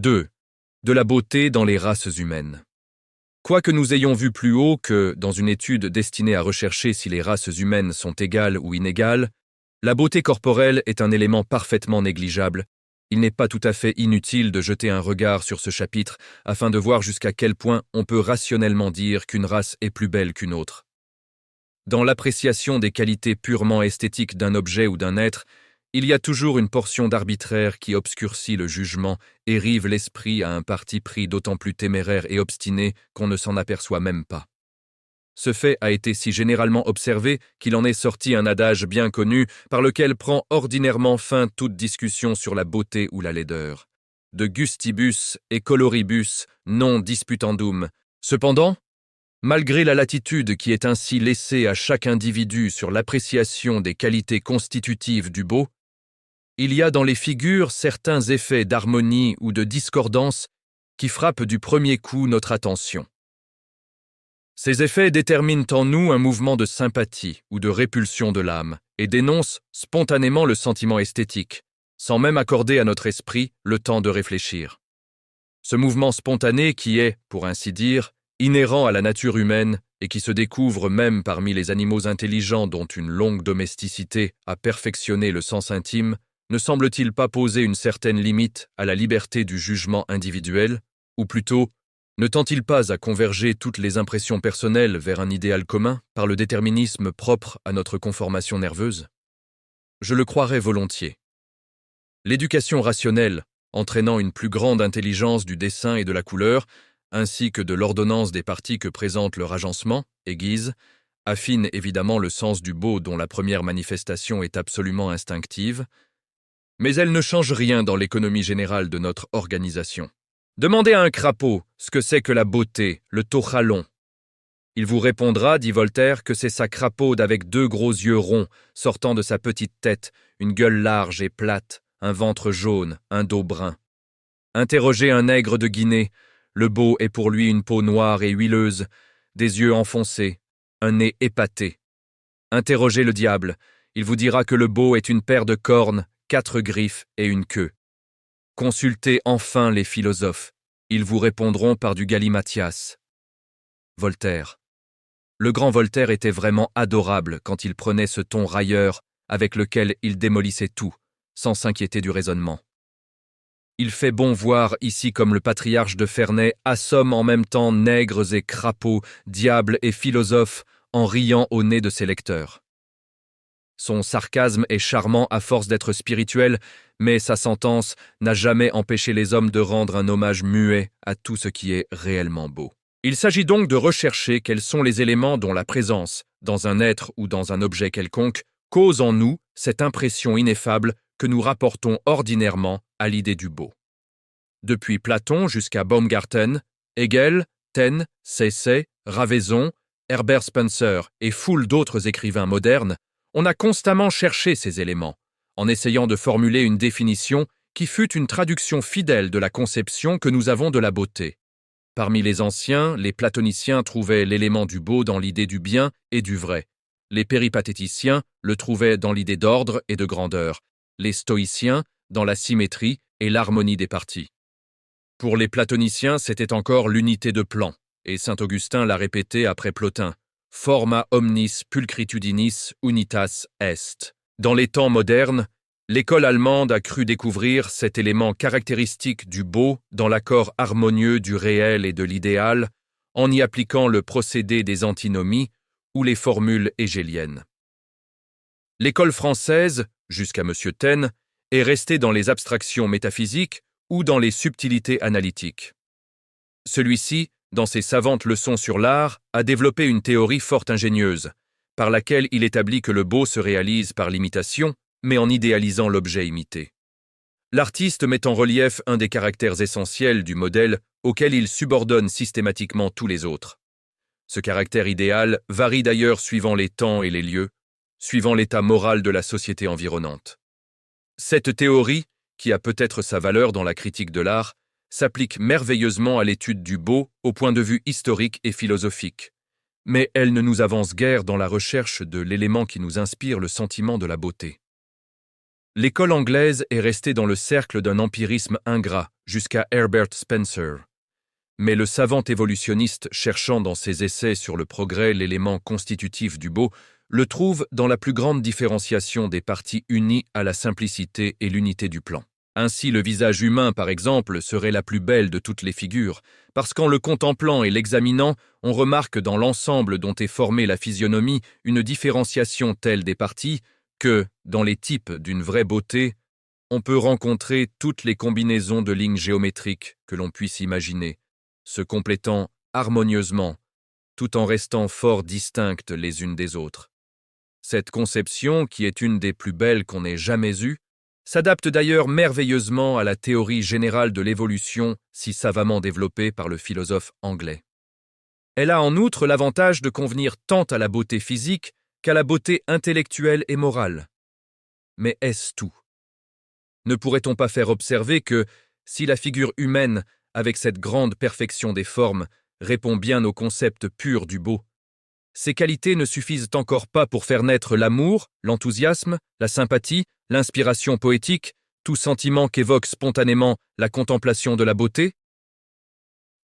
2. De la beauté dans les races humaines. Quoique nous ayons vu plus haut que, dans une étude destinée à rechercher si les races humaines sont égales ou inégales, la beauté corporelle est un élément parfaitement négligeable, il n'est pas tout à fait inutile de jeter un regard sur ce chapitre afin de voir jusqu'à quel point on peut rationnellement dire qu'une race est plus belle qu'une autre. Dans l'appréciation des qualités purement esthétiques d'un objet ou d'un être, il y a toujours une portion d'arbitraire qui obscurcit le jugement et rive l'esprit à un parti pris d'autant plus téméraire et obstiné qu'on ne s'en aperçoit même pas. Ce fait a été si généralement observé qu'il en est sorti un adage bien connu par lequel prend ordinairement fin toute discussion sur la beauté ou la laideur. De gustibus et coloribus non disputandum. Cependant, malgré la latitude qui est ainsi laissée à chaque individu sur l'appréciation des qualités constitutives du beau, il y a dans les figures certains effets d'harmonie ou de discordance qui frappent du premier coup notre attention. Ces effets déterminent en nous un mouvement de sympathie ou de répulsion de l'âme et dénoncent spontanément le sentiment esthétique, sans même accorder à notre esprit le temps de réfléchir. Ce mouvement spontané qui est, pour ainsi dire, inhérent à la nature humaine et qui se découvre même parmi les animaux intelligents dont une longue domesticité a perfectionné le sens intime, ne semble-t-il pas poser une certaine limite à la liberté du jugement individuel, ou plutôt, ne tend-il pas à converger toutes les impressions personnelles vers un idéal commun par le déterminisme propre à notre conformation nerveuse? Je le croirais volontiers. L'éducation rationnelle, entraînant une plus grande intelligence du dessin et de la couleur, ainsi que de l'ordonnance des parties que présente leur agencement, aiguise, affine évidemment le sens du beau dont la première manifestation est absolument instinctive, mais elle ne change rien dans l'économie générale de notre organisation. Demandez à un crapaud ce que c'est que la beauté, le tochalon. Il vous répondra, dit Voltaire, que c'est sa crapaude avec 2 gros yeux ronds sortant de sa petite tête, une gueule large et plate, un ventre jaune, un dos brun. Interrogez un nègre de Guinée, le beau est pour lui une peau noire et huileuse, des yeux enfoncés, un nez épaté. Interrogez le diable, il vous dira que le beau est une paire de cornes, 4 griffes et une queue. Consultez enfin les philosophes, ils vous répondront par du galimatias. Voltaire. Le grand Voltaire était vraiment adorable quand il prenait ce ton railleur avec lequel il démolissait tout, sans s'inquiéter du raisonnement. Il fait bon voir ici comme le patriarche de Ferney assomme en même temps nègres et crapauds, diables et philosophes en riant au nez de ses lecteurs. Son sarcasme est charmant à force d'être spirituel, mais sa sentence n'a jamais empêché les hommes de rendre un hommage muet à tout ce qui est réellement beau. Il s'agit donc de rechercher quels sont les éléments dont la présence, dans un être ou dans un objet quelconque, cause en nous cette impression ineffable que nous rapportons ordinairement à l'idée du beau. Depuis Platon jusqu'à Baumgarten, Hegel, Taine, Saisset, Ravezon, Herbert Spencer et foule d'autres écrivains modernes, on a constamment cherché ces éléments, en essayant de formuler une définition qui fût une traduction fidèle de la conception que nous avons de la beauté. Parmi les anciens, les platoniciens trouvaient l'élément du beau dans l'idée du bien et du vrai. Les péripatéticiens le trouvaient dans l'idée d'ordre et de grandeur. Les stoïciens dans la symétrie et l'harmonie des parties. Pour les platoniciens, c'était encore l'unité de plan, et saint Augustin l'a répété après Plotin. Forma omnis pulchritudinis unitas est. Dans les temps modernes, l'école allemande a cru découvrir cet élément caractéristique du beau dans l'accord harmonieux du réel et de l'idéal, en y appliquant le procédé des antinomies ou les formules hégéliennes. L'école française, jusqu'à M. Taine, est restée dans les abstractions métaphysiques ou dans les subtilités analytiques. Celui-ci, dans ses savantes leçons sur l'art, a développé une théorie fort ingénieuse, par laquelle il établit que le beau se réalise par l'imitation, mais en idéalisant l'objet imité. L'artiste met en relief un des caractères essentiels du modèle auquel il subordonne systématiquement tous les autres. Ce caractère idéal varie d'ailleurs suivant les temps et les lieux, suivant l'état moral de la société environnante. Cette théorie, qui a peut-être sa valeur dans la critique de l'art, s'applique merveilleusement à l'étude du beau au point de vue historique et philosophique. Mais elle ne nous avance guère dans la recherche de l'élément qui nous inspire le sentiment de la beauté. L'école anglaise est restée dans le cercle d'un empirisme ingrat jusqu'à Herbert Spencer. Mais le savant évolutionniste cherchant dans ses essais sur le progrès l'élément constitutif du beau le trouve dans la plus grande différenciation des parties unies à la simplicité et l'unité du plan. Ainsi, le visage humain, par exemple, serait la plus belle de toutes les figures, parce qu'en le contemplant et l'examinant, on remarque dans l'ensemble dont est formée la physionomie une différenciation telle des parties que, dans les types d'une vraie beauté, on peut rencontrer toutes les combinaisons de lignes géométriques que l'on puisse imaginer, se complétant harmonieusement, tout en restant fort distinctes les unes des autres. Cette conception, qui est une des plus belles qu'on ait jamais eues, s'adapte d'ailleurs merveilleusement à la théorie générale de l'évolution si savamment développée par le philosophe anglais. Elle a en outre l'avantage de convenir tant à la beauté physique qu'à la beauté intellectuelle et morale. Mais est-ce tout? Ne pourrait-on pas faire observer que, si la figure humaine, avec cette grande perfection des formes, répond bien au concept pur du beau, ces qualités ne suffisent encore pas pour faire naître l'amour, l'enthousiasme, la sympathie, l'inspiration poétique, tout sentiment qu'évoque spontanément la contemplation de la beauté?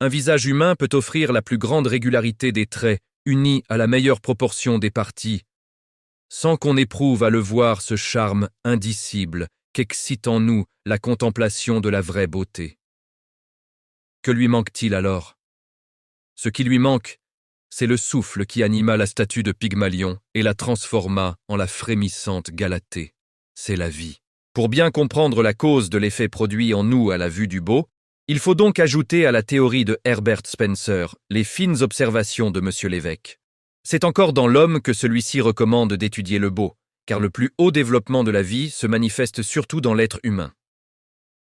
Un visage humain peut offrir la plus grande régularité des traits, unis à la meilleure proportion des parties, sans qu'on éprouve à le voir ce charme indicible qu'excite en nous la contemplation de la vraie beauté. Que lui manque-t-il alors? Ce qui lui manque, c'est le souffle qui anima la statue de Pygmalion et la transforma en la frémissante Galatée. C'est la vie. Pour bien comprendre la cause de l'effet produit en nous à la vue du beau, il faut donc ajouter à la théorie de Herbert Spencer les fines observations de M. Lévesque. C'est encore dans l'homme que celui-ci recommande d'étudier le beau, car le plus haut développement de la vie se manifeste surtout dans l'être humain.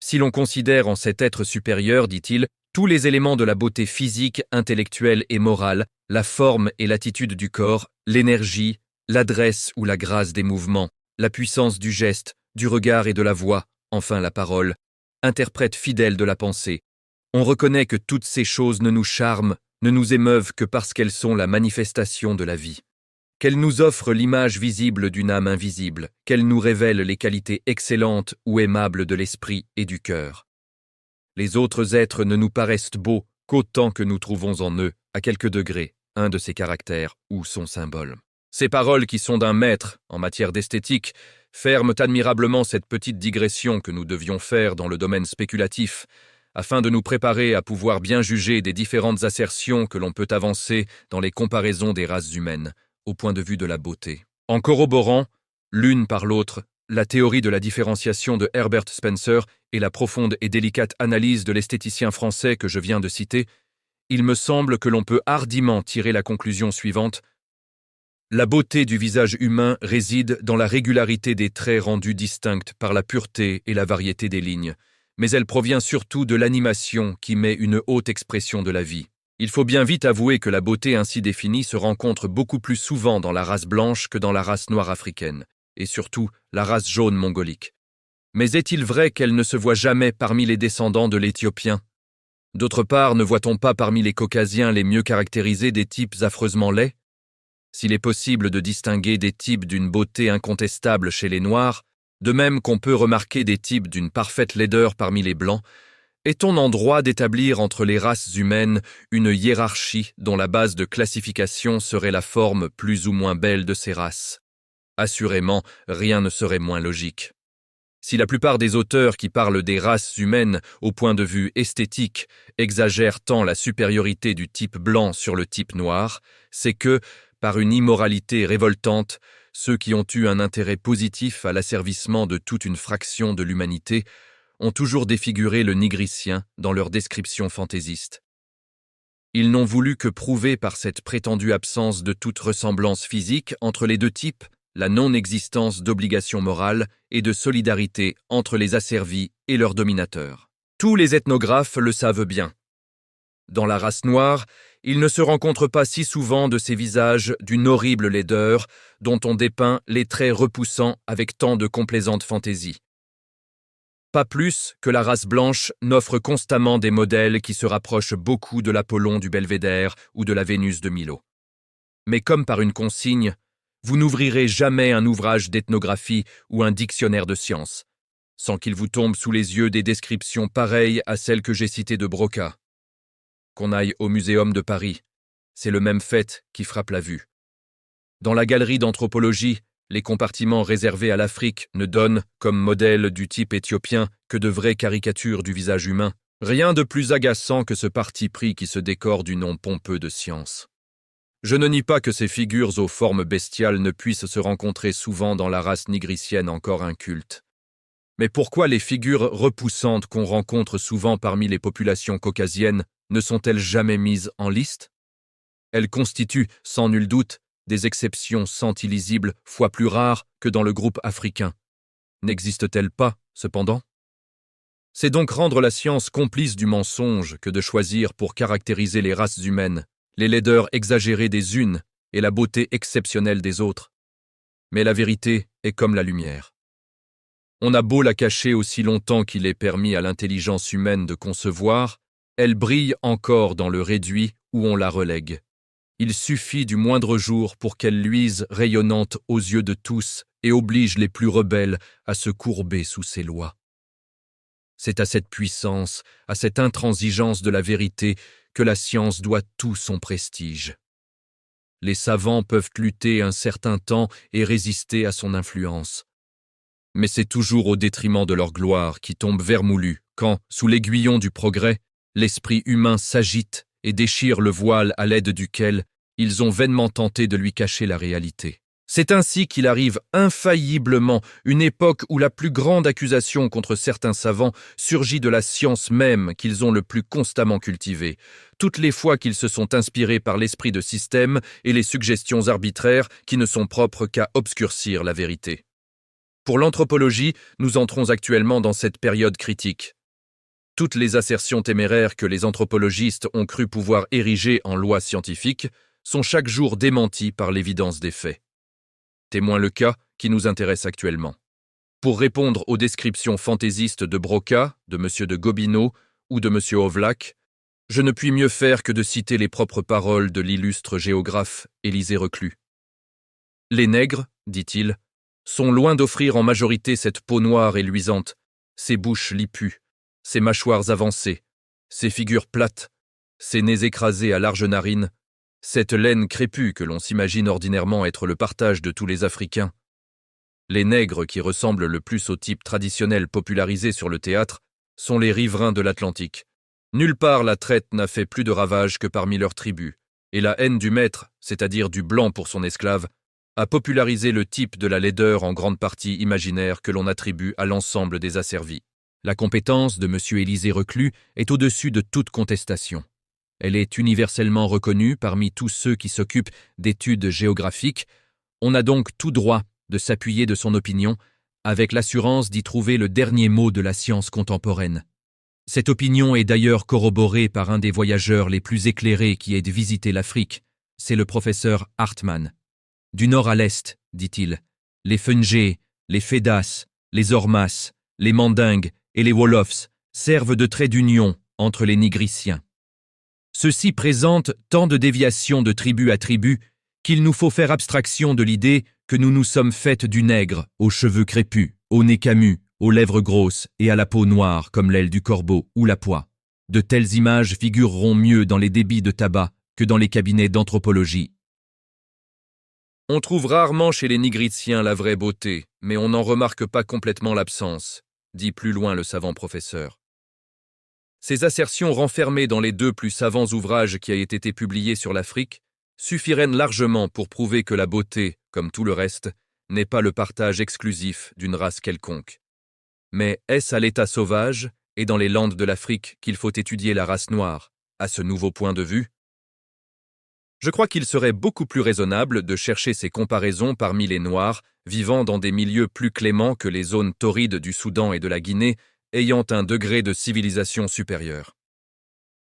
Si l'on considère en cet être supérieur, dit-il, tous les éléments de la beauté physique, intellectuelle et morale, la forme et l'attitude du corps, l'énergie, l'adresse ou la grâce des mouvements, la puissance du geste, du regard et de la voix, enfin la parole, interprète fidèle de la pensée, on reconnaît que toutes ces choses ne nous charment, ne nous émeuvent que parce qu'elles sont la manifestation de la vie. Qu'elles nous offrent l'image visible d'une âme invisible, qu'elles nous révèlent les qualités excellentes ou aimables de l'esprit et du cœur. Les autres êtres ne nous paraissent beaux qu'autant que nous trouvons en eux, à quelque degré, un de ces caractères ou son symbole. Ces paroles qui sont d'un maître en matière d'esthétique ferment admirablement cette petite digression que nous devions faire dans le domaine spéculatif, afin de nous préparer à pouvoir bien juger des différentes assertions que l'on peut avancer dans les comparaisons des races humaines, au point de vue de la beauté. En corroborant, l'une par l'autre, la théorie de la différenciation de Herbert Spencer et la profonde et délicate analyse de l'esthéticien français que je viens de citer, il me semble que l'on peut hardiment tirer la conclusion suivante. La beauté du visage humain réside dans la régularité des traits rendus distincts par la pureté et la variété des lignes, mais elle provient surtout de l'animation qui met une haute expression de la vie. Il faut bien vite avouer que la beauté ainsi définie se rencontre beaucoup plus souvent dans la race blanche que dans la race noire africaine, et surtout la race jaune mongolique. Mais est-il vrai qu'elle ne se voit jamais parmi les descendants de l'Éthiopien? D'autre part, ne voit-on pas parmi les Caucasiens les mieux caractérisés des types affreusement laids? S'il est possible de distinguer des types d'une beauté incontestable chez les Noirs, de même qu'on peut remarquer des types d'une parfaite laideur parmi les Blancs, est-on en droit d'établir entre les races humaines une hiérarchie dont la base de classification serait la forme plus ou moins belle de ces races? Assurément, rien ne serait moins logique. Si la plupart des auteurs qui parlent des races humaines au point de vue esthétique exagèrent tant la supériorité du type blanc sur le type noir, c'est que, par une immoralité révoltante, ceux qui ont eu un intérêt positif à l'asservissement de toute une fraction de l'humanité ont toujours défiguré le nigricien dans leur description fantaisiste. Ils n'ont voulu que prouver par cette prétendue absence de toute ressemblance physique entre les deux types la non-existence d'obligations morales et de solidarité entre les asservis et leurs dominateurs. Tous les ethnographes le savent bien. Dans la race noire, il ne se rencontre pas si souvent de ces visages d'une horrible laideur dont on dépeint les traits repoussants avec tant de complaisante fantaisie. Pas plus que la race blanche n'offre constamment des modèles qui se rapprochent beaucoup de l'Apollon du Belvédère ou de la Vénus de Milo. Mais comme par une consigne, Vous n'ouvrirez jamais un ouvrage d'ethnographie ou un dictionnaire de sciences, sans qu'il vous tombe sous les yeux des descriptions pareilles à celles que j'ai citées de Broca. Qu'on aille au Muséum de Paris, c'est le même fait qui frappe la vue. Dans la galerie d'anthropologie, les compartiments réservés à l'Afrique ne donnent, comme modèle du type éthiopien, que de vraies caricatures du visage humain. Rien de plus agaçant que ce parti pris qui se décore du nom pompeux de science. Je ne nie pas que ces figures aux formes bestiales ne puissent se rencontrer souvent dans la race nigricienne encore inculte. Mais pourquoi les figures repoussantes qu'on rencontre souvent parmi les populations caucasiennes ne sont-elles jamais mises en liste? Elles constituent, sans nul doute, des exceptions centillisibles fois plus rares que dans le groupe africain. N'existe-t-elle pas, cependant? C'est donc rendre la science complice du mensonge que de choisir pour caractériser les races humaines les laideurs exagérées des unes et la beauté exceptionnelle des autres. Mais la vérité est comme la lumière. On a beau la cacher aussi longtemps qu'il est permis à l'intelligence humaine de concevoir, elle brille encore dans le réduit où on la relègue. Il suffit du moindre jour pour qu'elle luise rayonnante aux yeux de tous et oblige les plus rebelles à se courber sous ses lois. C'est à cette puissance, à cette intransigeance de la vérité que la science doit tout son prestige. Les savants peuvent lutter un certain temps et résister à son influence. Mais c'est toujours au détriment de leur gloire qui tombe vermoulue quand, sous l'aiguillon du progrès, l'esprit humain s'agite et déchire le voile à l'aide duquel ils ont vainement tenté de lui cacher la réalité. C'est ainsi qu'il arrive infailliblement une époque où la plus grande accusation contre certains savants surgit de la science même qu'ils ont le plus constamment cultivée, toutes les fois qu'ils se sont inspirés par l'esprit de système et les suggestions arbitraires qui ne sont propres qu'à obscurcir la vérité. Pour l'anthropologie, nous entrons actuellement dans cette période critique. Toutes les assertions téméraires que les anthropologistes ont cru pouvoir ériger en loi scientifique sont chaque jour démenties par l'évidence des faits. Témoin le cas qui nous intéresse actuellement. Pour répondre aux descriptions fantaisistes de Broca, de M. de Gobineau ou de M. Ovlak, je ne puis mieux faire que de citer les propres paroles de l'illustre géographe Élisée Reclus. « Les nègres, dit-il, sont loin d'offrir en majorité cette peau noire et luisante, ces bouches lipues, ces mâchoires avancées, ces figures plates, ces nez écrasés à larges narines, cette laine crépue que l'on s'imagine ordinairement être le partage de tous les Africains. Les nègres qui ressemblent le plus au type traditionnel popularisé sur le théâtre sont les riverains de l'Atlantique. Nulle part la traite n'a fait plus de ravages que parmi leurs tribus, et la haine du maître, c'est-à-dire du blanc pour son esclave, a popularisé le type de la laideur en grande partie imaginaire que l'on attribue à l'ensemble des asservis. La compétence de M. Élisée Reclus est au-dessus de toute contestation. Elle est universellement reconnue parmi tous ceux qui s'occupent d'études géographiques. On a donc tout droit de s'appuyer de son opinion, avec l'assurance d'y trouver le dernier mot de la science contemporaine. Cette opinion est d'ailleurs corroborée par un des voyageurs les plus éclairés qui ait visité l'Afrique, c'est le professeur Hartmann. Du nord à l'est, dit-il, les Fungés, les Fédas, les Ormas, les Mandingues et les Wolofs servent de trait d'union entre les Nigriciens. Ceux-ci présentent tant de déviations de tribu à tribu qu'il nous faut faire abstraction de l'idée que nous nous sommes faites du nègre, aux cheveux crépus, au nez camus, aux lèvres grosses et à la peau noire comme l'aile du corbeau ou la poix. De telles images figureront mieux dans les débits de tabac que dans les cabinets d'anthropologie. On trouve rarement chez les Nigriciens la vraie beauté, mais on n'en remarque pas complètement l'absence, dit plus loin le savant professeur. Ces assertions renfermées dans les deux plus savants ouvrages qui aient été publiés sur l'Afrique suffiraient largement pour prouver que la beauté, comme tout le reste, n'est pas le partage exclusif d'une race quelconque. Mais est-ce à l'état sauvage et dans les landes de l'Afrique qu'il faut étudier la race noire, à ce nouveau point de vue? Je crois qu'il serait beaucoup plus raisonnable de chercher ces comparaisons parmi les Noirs vivant dans des milieux plus cléments que les zones torrides du Soudan et de la Guinée, ayant un degré de civilisation supérieur.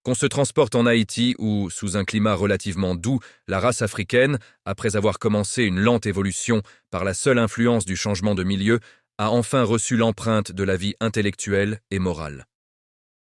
Qu'on se transporte en Haïti où, sous un climat relativement doux, la race africaine, après avoir commencé une lente évolution par la seule influence du changement de milieu, a enfin reçu l'empreinte de la vie intellectuelle et morale.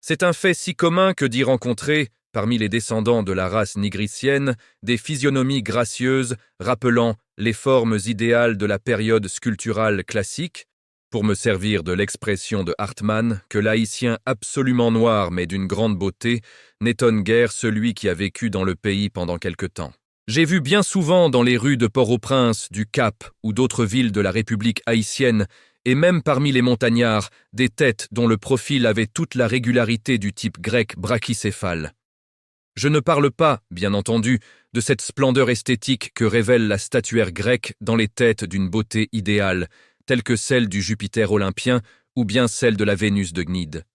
C'est un fait si commun que d'y rencontrer, parmi les descendants de la race nigricienne, des physionomies gracieuses rappelant les formes idéales de la période sculpturale classique, pour me servir de l'expression de Hartmann, que l'haïtien absolument noir mais d'une grande beauté n'étonne guère celui qui a vécu dans le pays pendant quelque temps. J'ai vu bien souvent dans les rues de Port-au-Prince, du Cap ou d'autres villes de la République haïtienne, et même parmi les montagnards, des têtes dont le profil avait toute la régularité du type grec brachycéphale. Je ne parle pas, bien entendu, de cette splendeur esthétique que révèle la statuaire grecque dans les têtes d'une beauté idéale, telle que celle du Jupiter olympien ou bien celle de la Vénus de Cnide.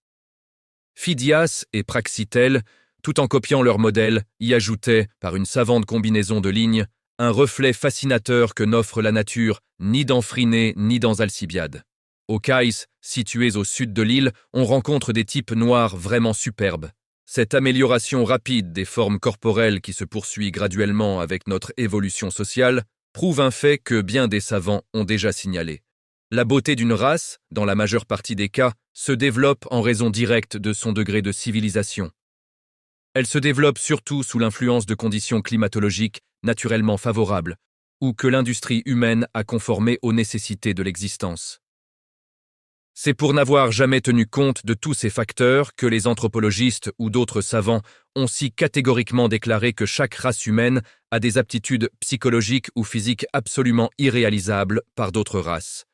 Phidias et Praxitèle, tout en copiant leur modèle, y ajoutaient, par une savante combinaison de lignes, un reflet fascinateur que n'offre la nature ni dans Phryné ni dans Alcibiade. Aux Caïs, situés au sud de l'île, on rencontre des types noirs vraiment superbes. Cette amélioration rapide des formes corporelles qui se poursuit graduellement avec notre évolution sociale prouve un fait que bien des savants ont déjà signalé. La beauté d'une race, dans la majeure partie des cas, se développe en raison directe de son degré de civilisation. Elle se développe surtout sous l'influence de conditions climatologiques naturellement favorables, ou que l'industrie humaine a conformé aux nécessités de l'existence. C'est pour n'avoir jamais tenu compte de tous ces facteurs que les anthropologistes ou d'autres savants ont si catégoriquement déclaré que chaque race humaine a des aptitudes psychologiques ou physiques absolument irréalisables par d'autres races,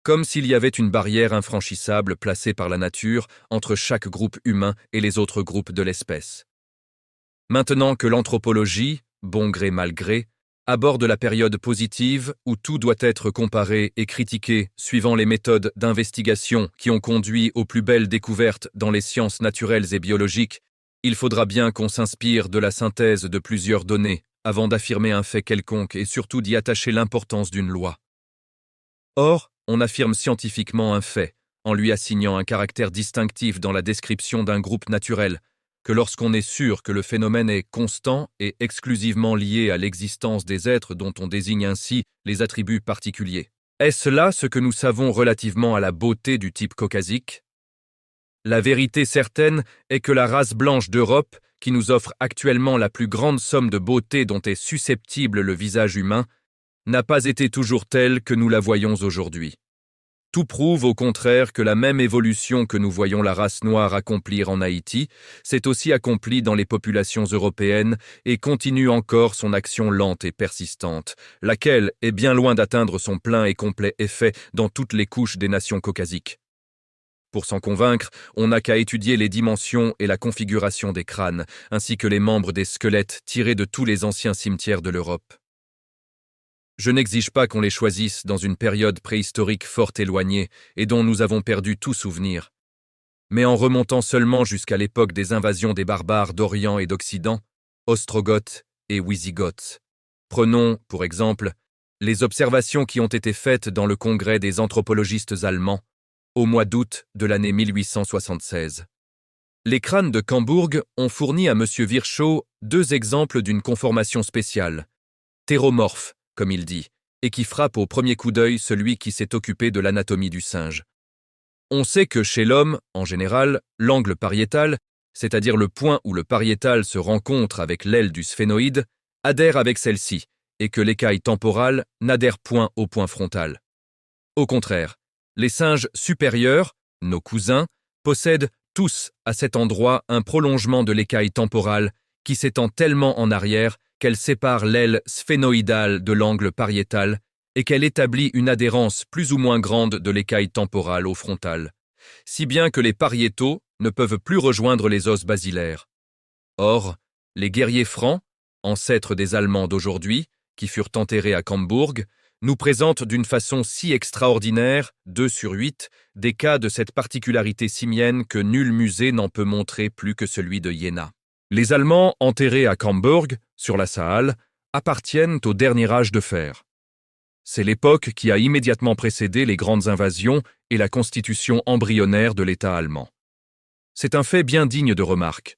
comme s'il y avait une barrière infranchissable placée par la nature entre chaque groupe humain et les autres groupes de l'espèce. Maintenant que l'anthropologie, bon gré mal gré, aborde la période positive où tout doit être comparé et critiqué suivant les méthodes d'investigation qui ont conduit aux plus belles découvertes dans les sciences naturelles et biologiques, il faudra bien qu'on s'inspire de la synthèse de plusieurs données avant d'affirmer un fait quelconque et surtout d'y attacher l'importance d'une loi. Or, on affirme scientifiquement un fait, en lui assignant un caractère distinctif dans la description d'un groupe naturel, que lorsqu'on est sûr que le phénomène est constant et exclusivement lié à l'existence des êtres dont on désigne ainsi les attributs particuliers. Est-ce là ce que nous savons relativement à la beauté du type caucasique ? La vérité certaine est que la race blanche d'Europe, qui nous offre actuellement la plus grande somme de beauté dont est susceptible le visage humain, n'a pas été toujours telle que nous la voyons aujourd'hui. Tout prouve au contraire que la même évolution que nous voyons la race noire accomplir en Haïti s'est aussi accomplie dans les populations européennes et continue encore son action lente et persistante, laquelle est bien loin d'atteindre son plein et complet effet dans toutes les couches des nations caucasiques. Pour s'en convaincre, on n'a qu'à étudier les dimensions et la configuration des crânes, ainsi que les membres des squelettes tirés de tous les anciens cimetières de l'Europe. Je n'exige pas qu'on les choisisse dans une période préhistorique fort éloignée et dont nous avons perdu tout souvenir. Mais en remontant seulement jusqu'à l'époque des invasions des barbares d'Orient et d'Occident, Ostrogoths et Wisigoths. Prenons, pour exemple, les observations qui ont été faites dans le congrès des anthropologistes allemands au mois d'août de l'année 1876. Les crânes de Cambourg ont fourni à M. Virchow 2 exemples d'une conformation spéciale, théromorphe, comme il dit, et qui frappe au premier coup d'œil celui qui s'est occupé de l'anatomie du singe. On sait que chez l'homme, en général, l'angle pariétal, c'est-à-dire le point où le pariétal se rencontre avec l'aile du sphénoïde, adhère avec celle-ci, et que l'écaille temporale n'adhère point au point frontal. Au contraire, les singes supérieurs, nos cousins, possèdent tous à cet endroit un prolongement de l'écaille temporale qui s'étend tellement en arrière qu'elle sépare l'aile sphénoïdale de l'angle pariétal et qu'elle établit une adhérence plus ou moins grande de l'écaille temporale au frontal, si bien que les pariétaux ne peuvent plus rejoindre les os basilaires. Or, les guerriers francs, ancêtres des Allemands d'aujourd'hui, qui furent enterrés à Cambourg, nous présentent d'une façon si extraordinaire, 2 sur 8, des cas de cette particularité simienne que nul musée n'en peut montrer plus que celui de Iéna. Les Allemands enterrés à Cambourg, sur la Saale, appartiennent au dernier âge de fer. C'est l'époque qui a immédiatement précédé les grandes invasions et la constitution embryonnaire de l'État allemand. C'est un fait bien digne de remarque.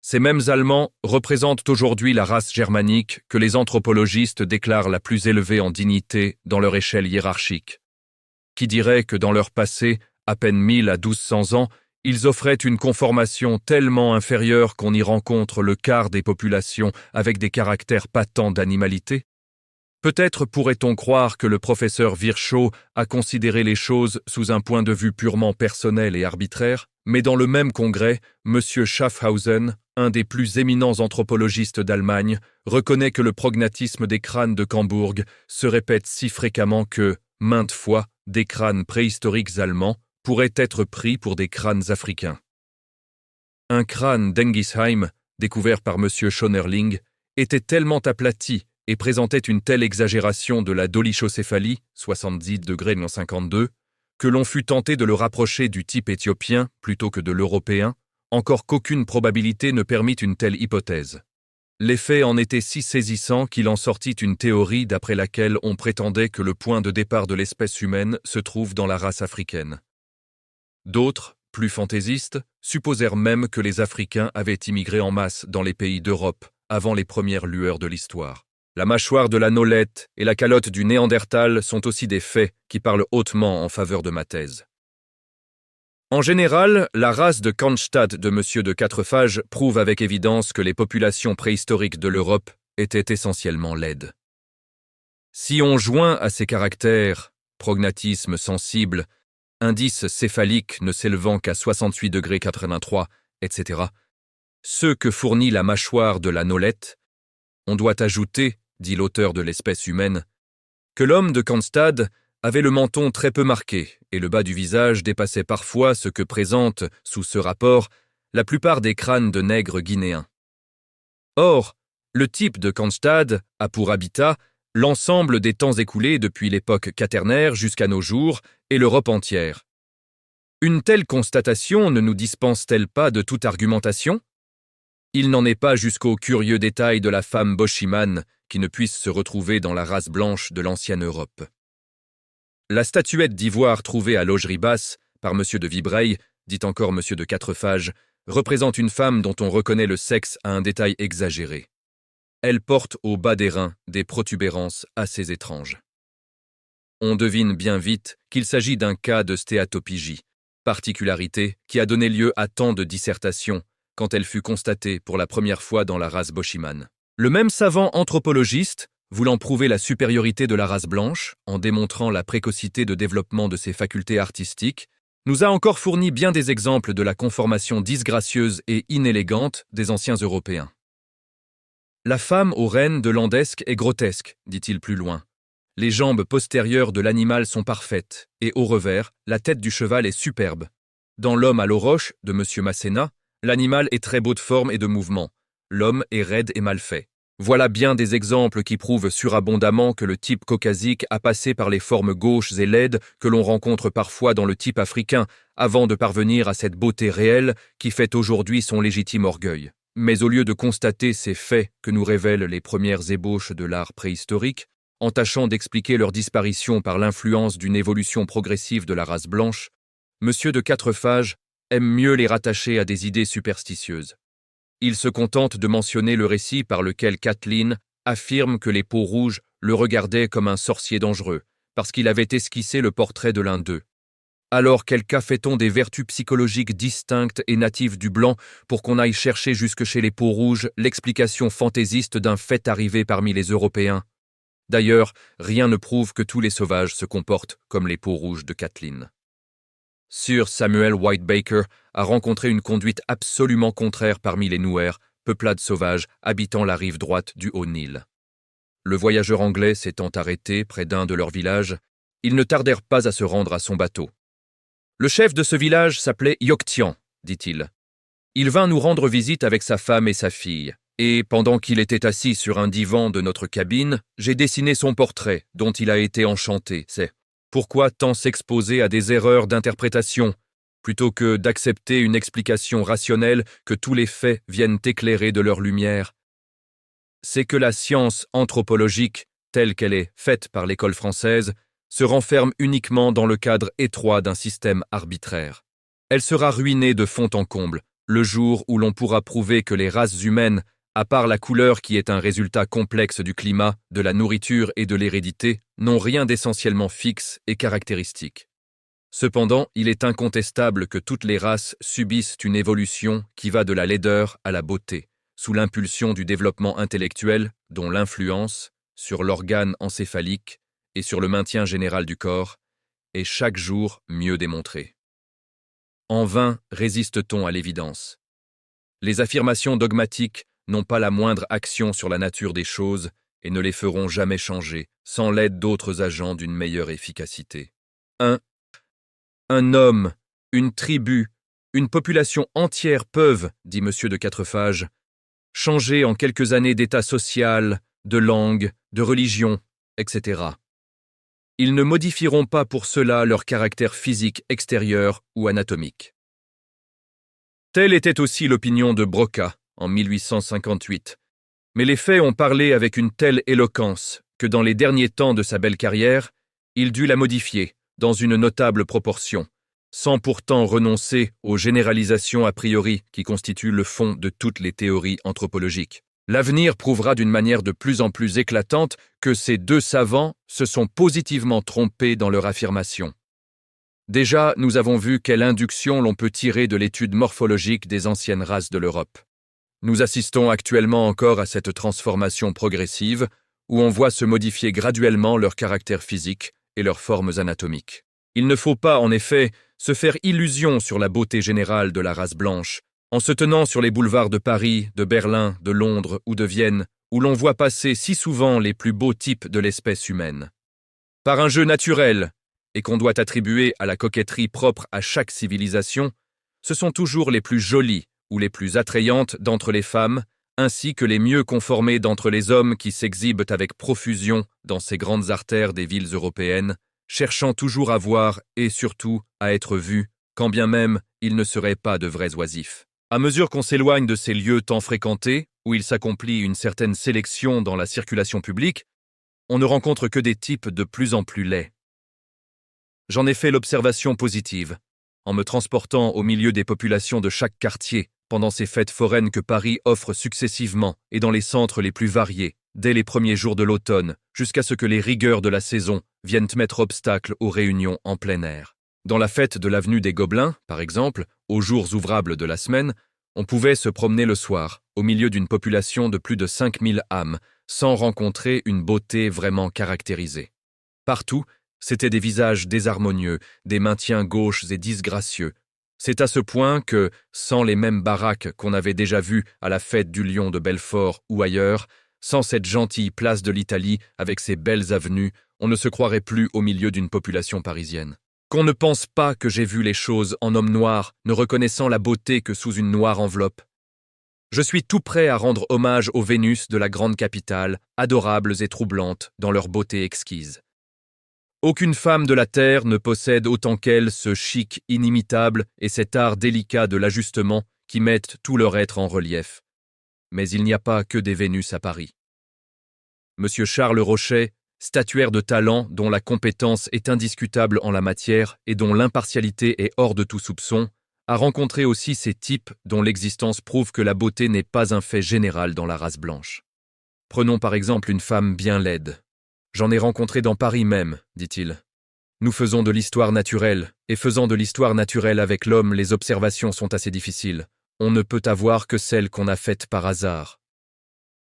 Ces mêmes Allemands représentent aujourd'hui la race germanique que les anthropologistes déclarent la plus élevée en dignité dans leur échelle hiérarchique. Qui dirait que dans leur passé, à peine 1000 à 1200 ans, Ils offraient une conformation tellement inférieure qu'on y rencontre le quart des populations avec des caractères patents d'animalité. Peut-être pourrait-on croire que le professeur Virchow a considéré les choses sous un point de vue purement personnel et arbitraire, mais dans le même congrès, M. Schaffhausen, un des plus éminents anthropologistes d'Allemagne, reconnaît que le prognatisme des crânes de Cambourg se répète si fréquemment que, maintes fois, des crânes préhistoriques allemands pourraient être pris pour des crânes africains. Un crâne d'Engisheim, découvert par M. Schonerling, était tellement aplati et présentait une telle exagération de la dolichocéphalie, 70°-52, que l'on fut tenté de le rapprocher du type éthiopien plutôt que de l'européen, encore qu'aucune probabilité ne permit une telle hypothèse. L'effet en était si saisissant qu'il en sortit une théorie d'après laquelle on prétendait que le point de départ de l'espèce humaine se trouve dans la race africaine. D'autres, plus fantaisistes, supposèrent même que les Africains avaient immigré en masse dans les pays d'Europe avant les premières lueurs de l'histoire. La mâchoire de la Nolette et la calotte du Néandertal sont aussi des faits qui parlent hautement en faveur de ma thèse. En général, la race de Cannstatt de M. de Quatrefages prouve avec évidence que les populations préhistoriques de l'Europe étaient essentiellement laides. Si on joint à ces caractères, prognatisme sensible, indice céphalique ne s'élevant qu'à 68°83, etc., ceux que fournit la mâchoire de la Nolette, on doit ajouter, dit l'auteur de l'espèce humaine, que l'homme de Cannstatt avait le menton très peu marqué et le bas du visage dépassait parfois ce que présentent, sous ce rapport, la plupart des crânes de nègres guinéens. Or, le type de Cannstatt a pour habitat l'ensemble des temps écoulés depuis l'époque quaternaire jusqu'à nos jours et l'Europe entière. Une telle constatation ne nous dispense-t-elle pas de toute argumentation ? Il n'en est pas jusqu'au curieux détail de la femme Boschiman qui ne puisse se retrouver dans la race blanche de l'ancienne Europe. La statuette d'ivoire trouvée à Logeribas par M. de Vibreil, dit encore M. de Quatrefages, représente une femme dont on reconnaît le sexe à un détail exagéré. Elle porte au bas des reins des protubérances assez étranges. On devine bien vite qu'il s'agit d'un cas de stéatopigie, particularité qui a donné lieu à tant de dissertations quand elle fut constatée pour la première fois dans la race Boschiman. Le même savant anthropologiste, voulant prouver la supériorité de la race blanche, en démontrant la précocité de développement de ses facultés artistiques, nous a encore fourni bien des exemples de la conformation disgracieuse et inélégante des anciens Européens. La femme aux rênes de Landesque est grotesque, dit-il plus loin. Les jambes postérieures de l'animal sont parfaites, et au revers, la tête du cheval est superbe. Dans l'homme à l'auroche, de M. Masséna, l'animal est très beau de forme et de mouvement. L'homme est raide et mal fait. Voilà bien des exemples qui prouvent surabondamment que le type caucasique a passé par les formes gauches et laides que l'on rencontre parfois dans le type africain, avant de parvenir à cette beauté réelle qui fait aujourd'hui son légitime orgueil. Mais au lieu de constater ces faits que nous révèlent les premières ébauches de l'art préhistorique, en tâchant d'expliquer leur disparition par l'influence d'une évolution progressive de la race blanche, M. de Quatrefages aime mieux les rattacher à des idées superstitieuses. Il se contente de mentionner le récit par lequel Kathleen affirme que les peaux rouges le regardaient comme un sorcier dangereux, parce qu'il avait esquissé le portrait de l'un d'eux. Alors quel cas fait-on des vertus psychologiques distinctes et natives du blanc pour qu'on aille chercher jusque chez les peaux rouges l'explication fantaisiste d'un fait arrivé parmi les Européens ? D'ailleurs, rien ne prouve que tous les sauvages se comportent comme les peaux rouges de Kathleen. Sir Samuel Whitebaker a rencontré une conduite absolument contraire parmi les Nouers, peuplades sauvages habitant la rive droite du Haut-Nil. Le voyageur anglais s'étant arrêté près d'un de leurs villages, ils ne tardèrent pas à se rendre à son bateau. Le chef de ce village s'appelait Yoctian, dit-il. Il vint nous rendre visite avec sa femme et sa fille, et pendant qu'il était assis sur un divan de notre cabine, j'ai dessiné son portrait, dont il a été enchanté, c'est. Pourquoi tant s'exposer à des erreurs d'interprétation, plutôt que d'accepter une explication rationnelle que tous les faits viennent éclairer de leur lumière? C'est que la science anthropologique, telle qu'elle est faite par l'école française, se renferme uniquement dans le cadre étroit d'un système arbitraire. Elle sera ruinée de fond en comble, le jour où l'on pourra prouver que les races humaines, à part la couleur qui est un résultat complexe du climat, de la nourriture et de l'hérédité, n'ont rien d'essentiellement fixe et caractéristique. Cependant, il est incontestable que toutes les races subissent une évolution qui va de la laideur à la beauté, sous l'impulsion du développement intellectuel dont l'influence sur l'organe encéphalique et sur le maintien général du corps est chaque jour mieux démontrée. En vain résiste-t-on à l'évidence. Les affirmations dogmatiques n'ont pas la moindre action sur la nature des choses et ne les feront jamais changer sans l'aide d'autres agents d'une meilleure efficacité. 1. Un homme, une tribu, une population entière peuvent, dit M. de Quatrefages, changer en quelques années d'état social, de langue, de religion, etc. Ils ne modifieront pas pour cela leur caractère physique extérieur ou anatomique. Telle était aussi l'opinion de Broca en 1858, mais les faits ont parlé avec une telle éloquence que dans les derniers temps de sa belle carrière, il dut la modifier dans une notable proportion, sans pourtant renoncer aux généralisations a priori qui constituent le fond de toutes les théories anthropologiques. L'avenir prouvera d'une manière de plus en plus éclatante que ces deux savants se sont positivement trompés dans leur affirmation. Déjà, nous avons vu quelle induction l'on peut tirer de l'étude morphologique des anciennes races de l'Europe. Nous assistons actuellement encore à cette transformation progressive où on voit se modifier graduellement leur caractère physique et leurs formes anatomiques. Il ne faut pas, en effet, se faire illusion sur la beauté générale de la race blanche, en se tenant sur les boulevards de Paris, de Berlin, de Londres ou de Vienne, où l'on voit passer si souvent les plus beaux types de l'espèce humaine. Par un jeu naturel, et qu'on doit attribuer à la coquetterie propre à chaque civilisation, ce sont toujours les plus jolies ou les plus attrayantes d'entre les femmes, ainsi que les mieux conformées d'entre les hommes qui s'exhibent avec profusion dans ces grandes artères des villes européennes, cherchant toujours à voir et surtout à être vus, quand bien même ils ne seraient pas de vrais oisifs. À mesure qu'on s'éloigne de ces lieux tant fréquentés, où il s'accomplit une certaine sélection dans la circulation publique, on ne rencontre que des types de plus en plus laids. J'en ai fait l'observation positive, en me transportant au milieu des populations de chaque quartier, pendant ces fêtes foraines que Paris offre successivement et dans les centres les plus variés, dès les premiers jours de l'automne, jusqu'à ce que les rigueurs de la saison viennent mettre obstacle aux réunions en plein air. Dans la fête de l'avenue des Gobelins, par exemple, aux jours ouvrables de la semaine, on pouvait se promener le soir, au milieu d'une population de plus de 5000 âmes, sans rencontrer une beauté vraiment caractérisée. Partout, c'étaient des visages désharmonieux, des maintiens gauches et disgracieux. C'est à ce point que, sans les mêmes baraques qu'on avait déjà vues à la fête du Lion de Belfort ou ailleurs, sans cette gentille place de l'Italie avec ses belles avenues, on ne se croirait plus au milieu d'une population parisienne. Qu'on ne pense pas que j'ai vu les choses en homme noir, ne reconnaissant la beauté que sous une noire enveloppe. Je suis tout prêt à rendre hommage aux Vénus de la grande capitale, adorables et troublantes dans leur beauté exquise. Aucune femme de la terre ne possède autant qu'elle ce chic inimitable et cet art délicat de l'ajustement qui mettent tout leur être en relief. Mais il n'y a pas que des Vénus à Paris. Monsieur Charles Rochet, statuaire de talent dont la compétence est indiscutable en la matière et dont l'impartialité est hors de tout soupçon, a rencontré aussi ces types dont l'existence prouve que la beauté n'est pas un fait général dans la race blanche. Prenons par exemple une femme bien laide. J'en ai rencontré dans Paris même, dit-il. Nous faisons de l'histoire naturelle, et faisant de l'histoire naturelle avec l'homme, les observations sont assez difficiles. On ne peut avoir que celles qu'on a faites par hasard.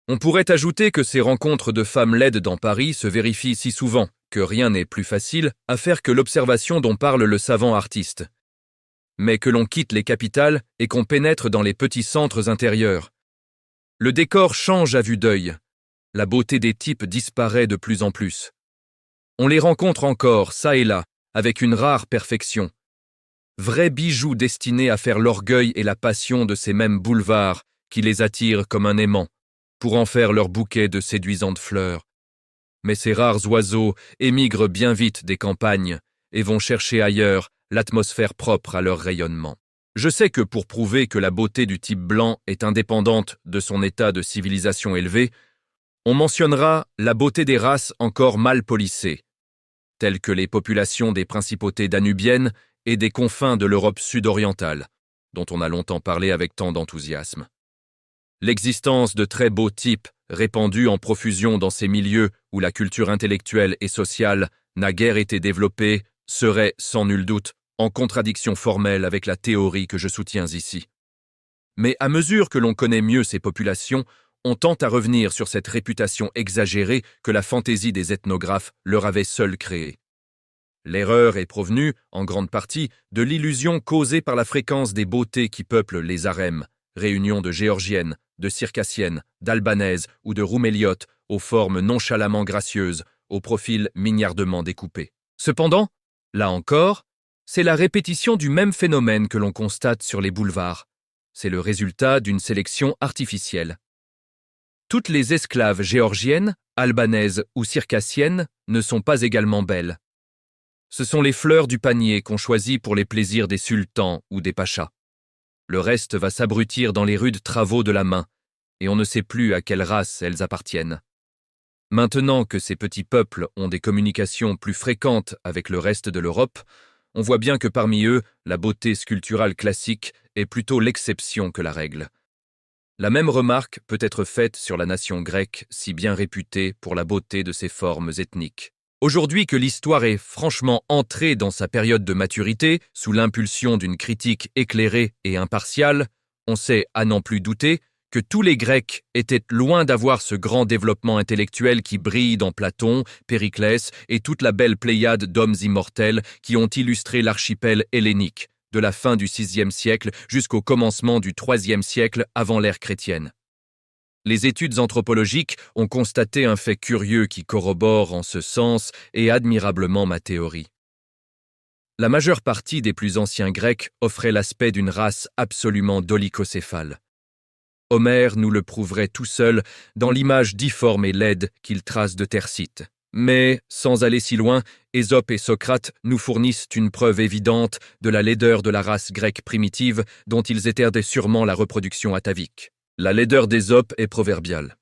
On pourrait ajouter que ces rencontres de femmes laides dans Paris se vérifient si souvent que rien n'est plus facile à faire que l'observation dont parle le savant artiste. Mais que l'on quitte les capitales et qu'on pénètre dans les petits centres intérieurs. Le décor change à vue d'œil. La beauté des types disparaît de plus en plus. On les rencontre encore, çà et là, avec une rare perfection. Vrais bijoux destinés à faire l'orgueil et la passion de ces mêmes boulevards qui les attirent comme un aimant, pour en faire leur bouquet de séduisantes fleurs. Mais ces rares oiseaux émigrent bien vite des campagnes et vont chercher ailleurs l'atmosphère propre à leur rayonnement. Je sais que pour prouver que la beauté du type blanc est indépendante de son état de civilisation élevé, on mentionnera la beauté des races encore mal polissées, telles que les populations des principautés danubiennes et des confins de l'Europe sud-orientale, dont on a longtemps parlé avec tant d'enthousiasme. L'existence de très beaux types, répandus en profusion dans ces milieux où la culture intellectuelle et sociale n'a guère été développée, serait, sans nul doute, en contradiction formelle avec la théorie que je soutiens ici. Mais à mesure que l'on connaît mieux ces populations, on tente à revenir sur cette réputation exagérée que la fantaisie des ethnographes leur avait seule créée. L'erreur est provenue, en grande partie, de l'illusion causée par la fréquence des beautés qui peuplent les harems, réunions de géorgiennes, de circassiennes, d'albanaises ou de rouméliot aux formes nonchalamment gracieuses, aux profils mignardement découpés. Cependant, là encore, c'est la répétition du même phénomène que l'on constate sur les boulevards. C'est le résultat d'une sélection artificielle. Toutes les esclaves géorgiennes, albanaises ou circassiennes ne sont pas également belles. Ce sont les fleurs du panier qu'on choisit pour les plaisirs des sultans ou des pachas. Le reste va s'abrutir dans les rudes travaux de la main, et on ne sait plus à quelle race elles appartiennent. Maintenant que ces petits peuples ont des communications plus fréquentes avec le reste de l'Europe, on voit bien que parmi eux, la beauté sculpturale classique est plutôt l'exception que la règle. La même remarque peut être faite sur la nation grecque, si bien réputée pour la beauté de ses formes ethniques. Aujourd'hui que l'histoire est franchement entrée dans sa période de maturité, sous l'impulsion d'une critique éclairée et impartiale, on sait, à n'en plus douter, que tous les Grecs étaient loin d'avoir ce grand développement intellectuel qui brille dans Platon, Périclès et toute la belle pléiade d'hommes immortels qui ont illustré l'archipel hellénique, de la fin du VIe siècle jusqu'au commencement du IIIe siècle avant l'ère chrétienne. Les études anthropologiques ont constaté un fait curieux qui corrobore en ce sens et admirablement ma théorie. La majeure partie des plus anciens Grecs offrait l'aspect d'une race absolument dolicocéphale. Homère nous le prouverait tout seul dans l'image difforme et laide qu'il trace de Thersites. Mais, sans aller si loin, Ésope et Socrate nous fournissent une preuve évidente de la laideur de la race grecque primitive dont ils étaient sûrement la reproduction atavique. La laideur d'Ésope est proverbiale.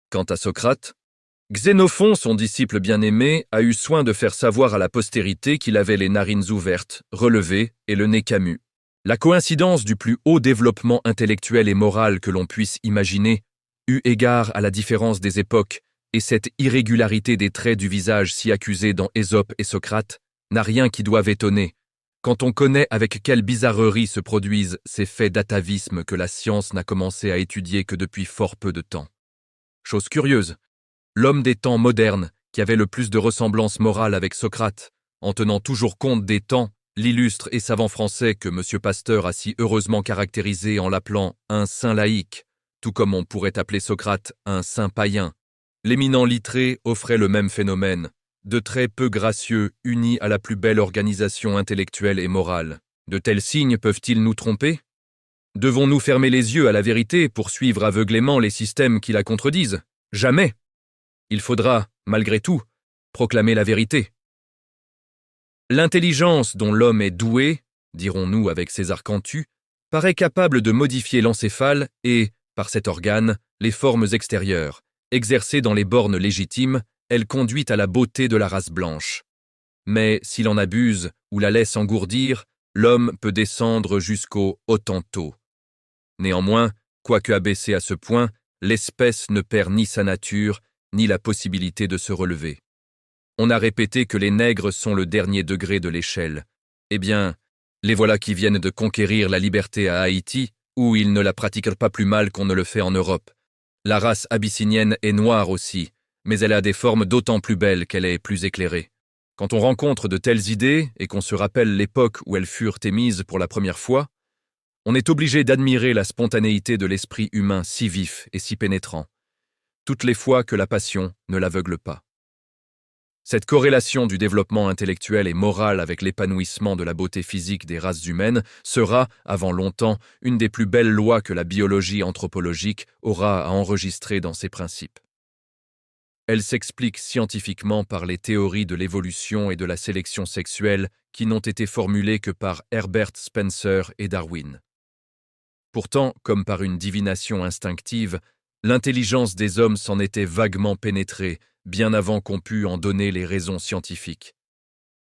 Quant à Socrate, Xénophon, son disciple bien-aimé, a eu soin de faire savoir à la postérité qu'il avait les narines ouvertes, relevées et le nez camus. La coïncidence du plus haut développement intellectuel et moral que l'on puisse imaginer, eu égard à la différence des époques et cette irrégularité des traits du visage si accusés dans Ésope et Socrate, n'a rien qui doive étonner, quand on connaît avec quelle bizarrerie se produisent ces faits d'atavisme que la science n'a commencé à étudier que depuis fort peu de temps. Chose curieuse, l'homme des temps modernes, qui avait le plus de ressemblance morale avec Socrate, en tenant toujours compte des temps, l'illustre et savant français que M. Pasteur a si heureusement caractérisé en l'appelant un saint laïque, tout comme on pourrait appeler Socrate un saint païen. L'éminent Littré offrait le même phénomène, de traits peu gracieux unis à la plus belle organisation intellectuelle et morale. De tels signes peuvent-ils nous tromper? Devons-nous fermer les yeux à la vérité pour suivre aveuglément les systèmes qui la contredisent? Jamais! Il faudra, malgré tout, proclamer la vérité. L'intelligence dont l'homme est doué, dirons-nous avec César Cantu, paraît capable de modifier l'encéphale et, par cet organe, les formes extérieures. Exercée dans les bornes légitimes, elle conduit à la beauté de la race blanche. Mais s'il en abuse ou la laisse engourdir, l'homme peut descendre jusqu'au Hottentot. Néanmoins, quoique abaissée à ce point, l'espèce ne perd ni sa nature, ni la possibilité de se relever. On a répété que les nègres sont le dernier degré de l'échelle. Eh bien, les voilà qui viennent de conquérir la liberté à Haïti, où ils ne la pratiquent pas plus mal qu'on ne le fait en Europe. La race abyssinienne est noire aussi, mais elle a des formes d'autant plus belles qu'elle est plus éclairée. Quand on rencontre de telles idées et qu'on se rappelle l'époque où elles furent émises pour la première fois, on est obligé d'admirer la spontanéité de l'esprit humain si vif et si pénétrant, toutes les fois que la passion ne l'aveugle pas. Cette corrélation du développement intellectuel et moral avec l'épanouissement de la beauté physique des races humaines sera, avant longtemps, une des plus belles lois que la biologie anthropologique aura à enregistrer dans ses principes. Elle s'explique scientifiquement par les théories de l'évolution et de la sélection sexuelle qui n'ont été formulées que par Herbert Spencer et Darwin. Pourtant, comme par une divination instinctive, l'intelligence des hommes s'en était vaguement pénétrée, bien avant qu'on pût en donner les raisons scientifiques.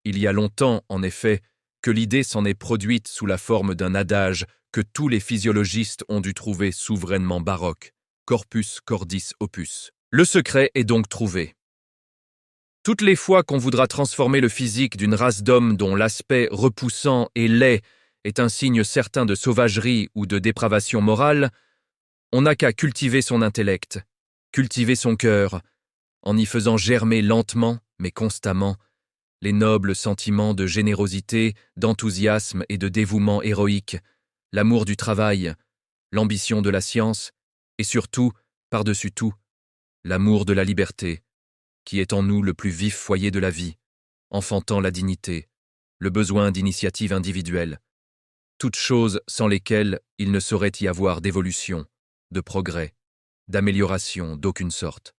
Il y a longtemps, en effet, que l'idée s'en est produite sous la forme d'un adage que tous les physiologistes ont dû trouver souverainement baroque, corpus cordis opus. Le secret est donc trouvé. Toutes les fois qu'on voudra transformer le physique d'une race d'hommes dont l'aspect repoussant et laid est un signe certain de sauvagerie ou de dépravation morale, on n'a qu'à cultiver son intellect, cultiver son cœur, en y faisant germer lentement, mais constamment, les nobles sentiments de générosité, d'enthousiasme et de dévouement héroïque, l'amour du travail, l'ambition de la science, et surtout, par-dessus tout, l'amour de la liberté, qui est en nous le plus vif foyer de la vie, enfantant la dignité, le besoin d'initiative individuelle, toutes choses sans lesquelles il ne saurait y avoir d'évolution, de progrès, d'amélioration d'aucune sorte.